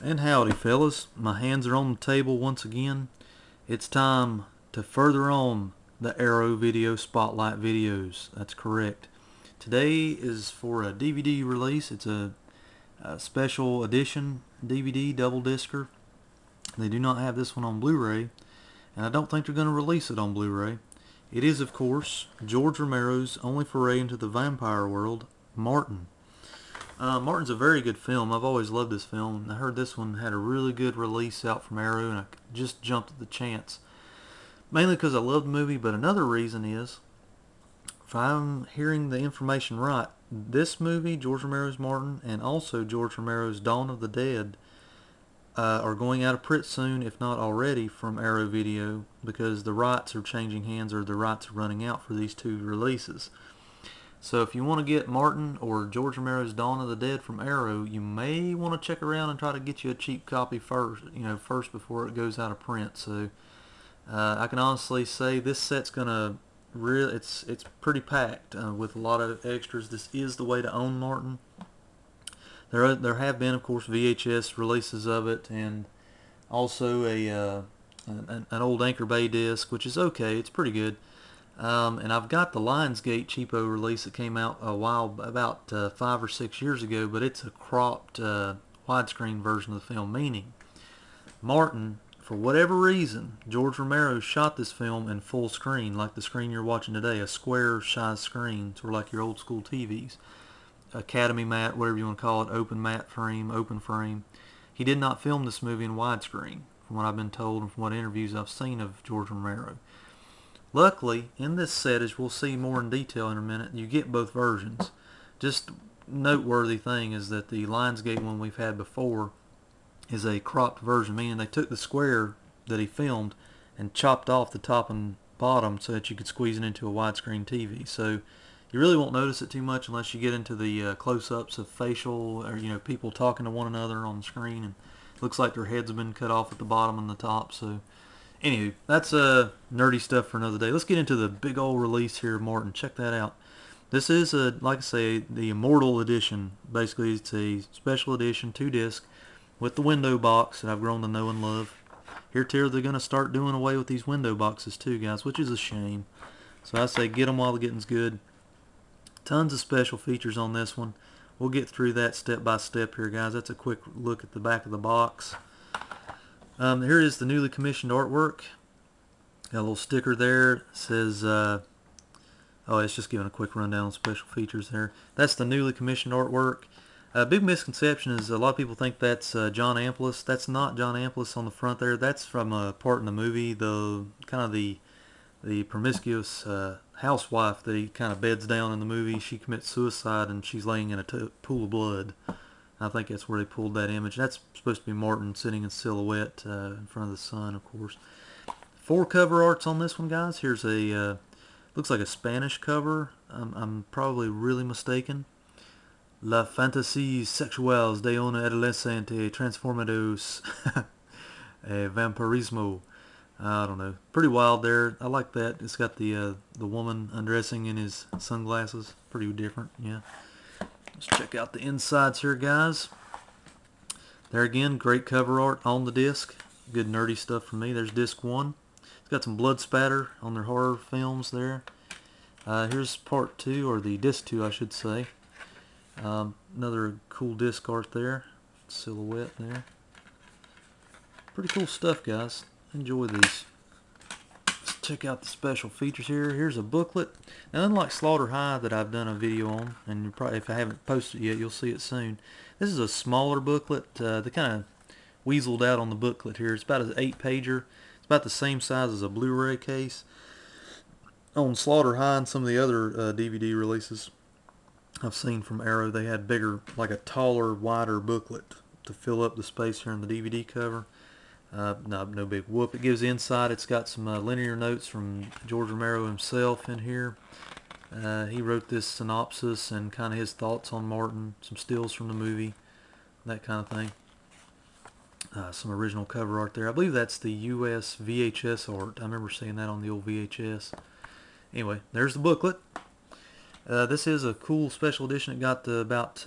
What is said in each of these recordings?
And howdy fellas, my hands are on the table once again. It's time to further on the Arrow Video Spotlight videos. That's correct. Today is for a DVD release. It's a special edition DVD double discer. They do not have this one on Blu-ray, and I don't think they're going to release it on Blu-ray. It is, of course, George Romero's only foray into the vampire world, Martin. Martin's a very good film. I've always loved this film. I heard this one had a really good release out from Arrow, and I just jumped at the chance. Mainly because I love the movie, but another reason is, if I'm hearing the information right, this movie, George Romero's Martin, and also George Romero's Dawn of the Dead, are going out of print soon, if not already, from Arrow Video, because the rights are changing hands, or the rights are running out for these two releases. So if you want to get Martin or George Romero's Dawn of the Dead from Arrow, you may want to check around and try to get you a cheap copy first before it goes out of print. So I can honestly say this set's gonna it's pretty packed with a lot of extras. This is the way to own Martin. There have been, of course, VHS releases of it, and also an old Anchor Bay disc, which is okay. It's pretty good. And I've got the Lionsgate cheapo release that came out about 5 or 6 years ago, but it's a cropped widescreen version of the film, meaning Martin, for whatever reason, George Romero shot this film in full screen, like the screen you're watching today, a square size screen, sort of like your old school TVs. Academy matte, whatever you want to call it, open matte frame, open frame. He did not film this movie in widescreen, from what I've been told and from what interviews I've seen of George Romero. Luckily, in this set, as we'll see more in detail in a minute, you get both versions. Just noteworthy thing is that the Lionsgate one we've had before is a cropped version, meaning they took the square that he filmed and chopped off the top and bottom so that you could squeeze it into a widescreen TV. So you really won't notice it too much unless you get into the close-ups of facial, or people talking to one another on the screen, and it looks like their heads have been cut off at the bottom and the top. So anywho, that's nerdy stuff for another day. Let's get into the big old release here of Martin. Check that out. This is, like I say, the Immortal Edition. Basically, it's a special edition, 2-disc, with the window box that I've grown to know and love. Here, they're going to start doing away with these window boxes too, guys, which is a shame. So I say get them while the getting's good. Tons of special features on this one. We'll get through that step by step here, guys. That's a quick look at the back of the box. Here is the newly commissioned artwork. Got a little sticker there. It says, oh, it's just giving a quick rundown on special features there. That's the newly commissioned artwork. A big misconception is a lot of people think that's John Amplas. That's not John Amplas on the front there. That's from a part in the movie, the promiscuous housewife that he kind of beds down in the movie. She commits suicide and she's laying in a pool of blood. I think that's where they pulled that image. That's supposed to be Martin sitting in silhouette in front of the sun, of course. 4 cover arts on this one, guys. Here's a, looks like a Spanish cover. I'm probably really mistaken. La fantasies sexuales de un adolescente transformados vampirismo. I don't know. Pretty wild there. I like that. It's got the woman undressing in his sunglasses. Pretty different, yeah. Let's check out the insides here, guys. There again, great cover art on the disc. Good nerdy stuff for me. There's disc 1. It's got some blood spatter on their horror films there. Here's part 2, or the disc 2, I should say. Another cool disc art there. Silhouette there. Pretty cool stuff, guys. Enjoy these. Let's check out the special features here. Here's a booklet. Now, unlike Slaughter High that I've done a video on, and probably if I haven't posted it yet, you'll see it soon. This is a smaller booklet. They kind of weaseled out on the booklet here. It's about an 8-pager. It's about the same size as a Blu-ray case. On Slaughter High and some of the other DVD releases I've seen from Arrow, they had bigger, like a taller, wider booklet to fill up the space here in the DVD cover. No big whoop. It gives insight. It's got some linear notes from George Romero himself in here. He wrote this synopsis and kind of his thoughts on Martin, some stills from the movie, that kind of thing. Some original cover art there. I believe that's the US VHS art. I remember seeing that on the old VHS. Anyway, there's the booklet. This is a cool special edition. It got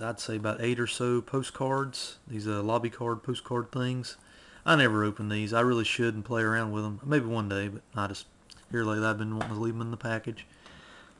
I'd say about 8 or so postcards. These lobby card postcard things. I never open these. I really should and play around with them. Maybe one day, but I just here lately I've been wanting to leave them in the package.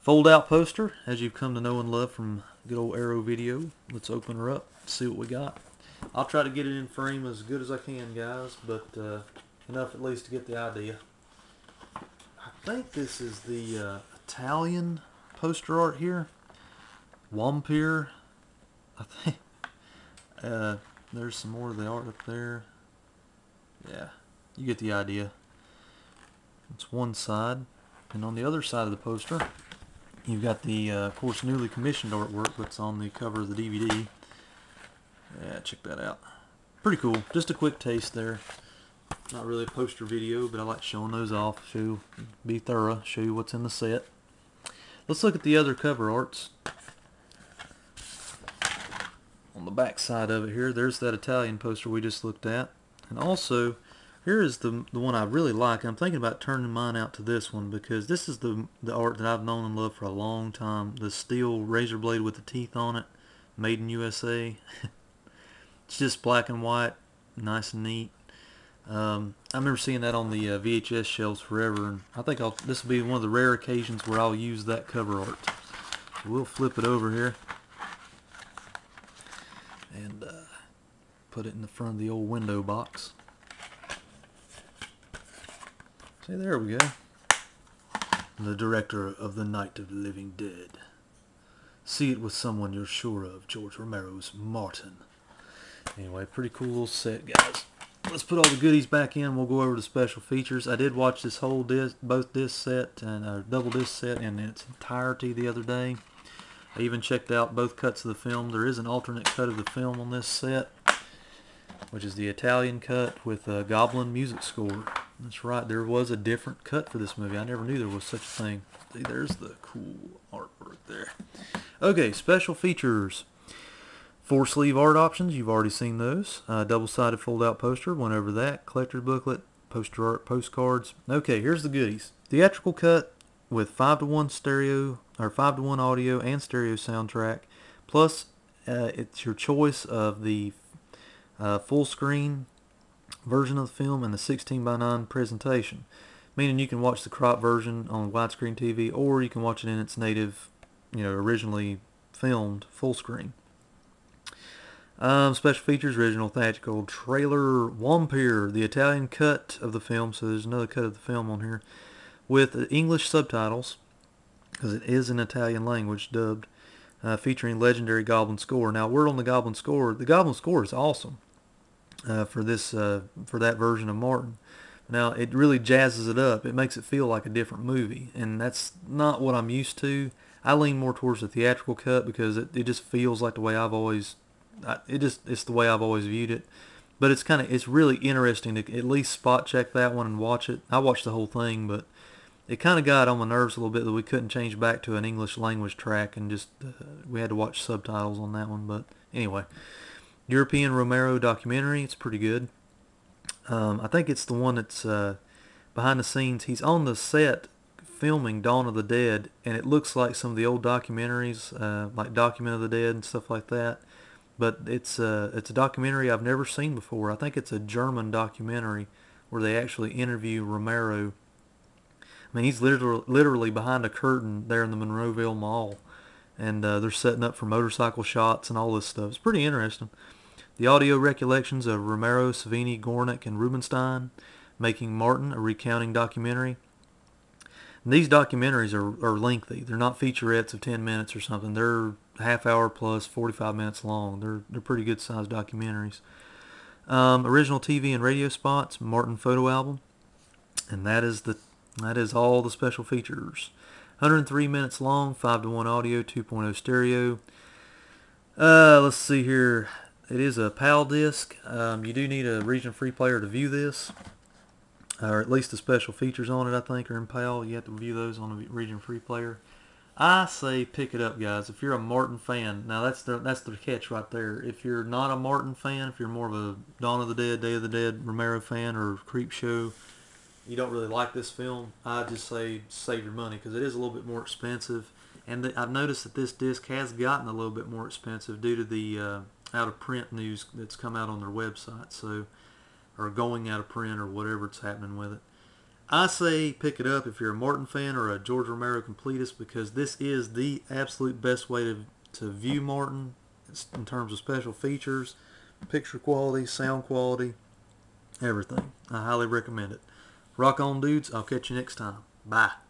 Fold out poster, as you've come to know and love from good old Arrow Video. Let's open her up, see what we got. I'll try to get it in frame as good as I can, guys, but enough at least to get the idea. I think this is the Italian poster art here. Vampire. I think there's some more of the art up there. Yeah, you get the idea. It's one side, and on the other side of the poster you've got the of course newly commissioned artwork that's on the cover of the DVD. Yeah, check that out. Pretty cool. Just a quick taste there. Not really a poster video, but I like showing those off. Be thorough, show you what's in the set. Let's look at the other cover arts. On the back side of it here, there's that Italian poster we just looked at. And also, here is the one I really like. I'm thinking about turning mine out to this one because this is the art that I've known and loved for a long time. The steel razor blade with the teeth on it. Made in USA. It's just black and white. Nice and neat. I remember seeing that on the VHS shelves forever, and I think this will be one of the rare occasions where I'll use that cover art. So we'll flip it over here and put it in the front of the old window box. See, there we go. The director of The Night of the Living Dead. See it with someone you're sure of, George Romero Martin. Anyway, pretty cool little set, guys. Let's put all the goodies back in. We'll go over the special features. I did watch this whole disc, both disc set and double disc set in its entirety the other day. I even checked out both cuts of the film. There is an alternate cut of the film on this set, which is the Italian cut with a Goblin music score. That's right, there was a different cut for this movie. I never knew there was such a thing. See, there's the cool artwork there. Okay, special features. 4-sleeve art options, you've already seen those. Double-sided fold-out poster, went over that. Collector's booklet, poster art, postcards. Okay, here's the goodies. Theatrical cut with 5:1 stereo or 5:1 audio and stereo soundtrack. Plus, it's your choice of the full screen version of the film and the 16:9 presentation, meaning you can watch the crop version on widescreen TV, or you can watch it in its native, originally filmed full screen. Special features, original theatrical trailer, Vampire, the Italian cut of the film, so there's another cut of the film on here, with English subtitles, because it is in Italian language, dubbed, featuring legendary Goblin score. Now, word on the Goblin score is awesome for that version of Martin. Now, it really jazzes it up. It makes it feel like a different movie, and that's not what I'm used to. I lean more towards the theatrical cut because it just feels like the way it's the way I've always viewed it. But it's really interesting to at least spot check that one and watch it. I watched the whole thing, but it kind of got on my nerves a little bit that we couldn't change back to an English language track and just we had to watch subtitles on that one. But anyway, European Romero documentary. It's pretty good. I think it's the one that's behind the scenes. He's on the set filming Dawn of the Dead, and it looks like some of the old documentaries, like Document of the Dead and stuff like that. But it's a documentary I've never seen before. I think it's a German documentary where they actually interview Romero. I mean, he's literally behind a curtain there in the Monroeville Mall, and they're setting up for motorcycle shots and all this stuff. It's pretty interesting. The audio recollections of Romero, Savini, Gornick, and Rubinstein, making Martin, a recounting documentary. And these documentaries are lengthy. They're not featurettes of 10 minutes or something. They're half hour plus 45 minutes long. They're pretty good sized documentaries. Original TV and radio spots, Martin photo album, and that is all the special features. 103 minutes long, 5:1 audio, 2.0 stereo. Let's see here. It is a PAL disc. You do need a region-free player to view this, or at least the special features on it, I think, are in PAL. You have to view those on a region-free player. I say pick it up, guys. If you're a Martin fan, now that's the catch right there. If you're not a Martin fan, if you're more of a Dawn of the Dead, Day of the Dead Romero fan, or Creepshow, you don't really like this film, I just say save your money because it is a little bit more expensive. And I've noticed that this disc has gotten a little bit more expensive due to the out of print news that's come out on their website, so, or going out of print or whatever's happening with it. I say pick it up if you're a Martin fan or a George Romero completist, because this is the absolute best way to view Martin in terms of special features, picture quality, sound quality, everything. I highly recommend it. Rock on, dudes. I'll catch you next time. Bye.